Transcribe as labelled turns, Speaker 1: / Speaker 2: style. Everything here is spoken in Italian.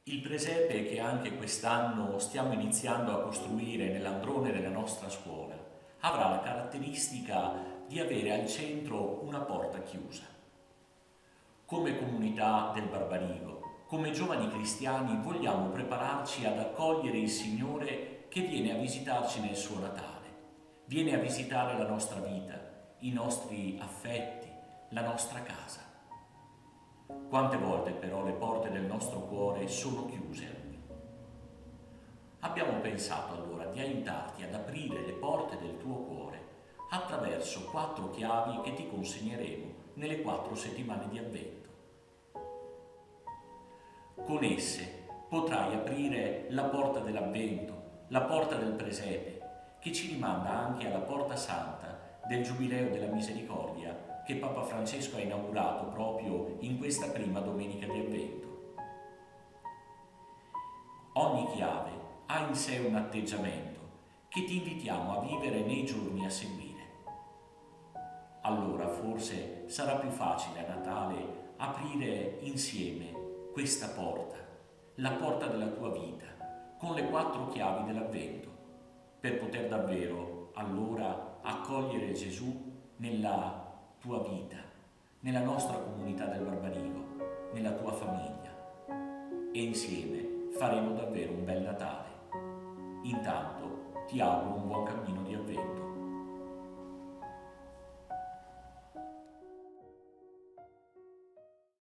Speaker 1: Il presepe che anche quest'anno stiamo iniziando a costruire nell'androne della nostra scuola avrà la caratteristica di avere al centro una porta chiusa. Come comunità del Barbarigo, come giovani cristiani vogliamo prepararci ad accogliere il Signore che viene a visitarci nel suo Natale, viene a visitare la nostra vita, i nostri affetti, la nostra casa. Quante volte però le porte del nostro cuore sono chiuse a Lui? Abbiamo pensato allora di aiutarti ad aprire le porte del tuo cuore attraverso 4 chiavi che ti consegneremo nelle 4 settimane di Avvento. Con esse potrai aprire la porta dell'Avvento, la porta del presepe, che ci rimanda anche alla porta santa del Giubileo della Misericordia che Papa Francesco ha inaugurato proprio in questa prima domenica di Avvento. Ogni chiave ha in sé un atteggiamento che ti invitiamo a vivere nei giorni a seguire. Allora forse sarà più facile a Natale aprire insieme questa porta, la porta della tua vita, con le 4 chiavi dell'Avvento, per poter davvero allora accogliere Gesù nella tua vita, nella nostra comunità del Barbarigo, nella tua famiglia, e insieme faremo davvero un bel Natale. Intanto ti auguro un buon cammino di Avvento.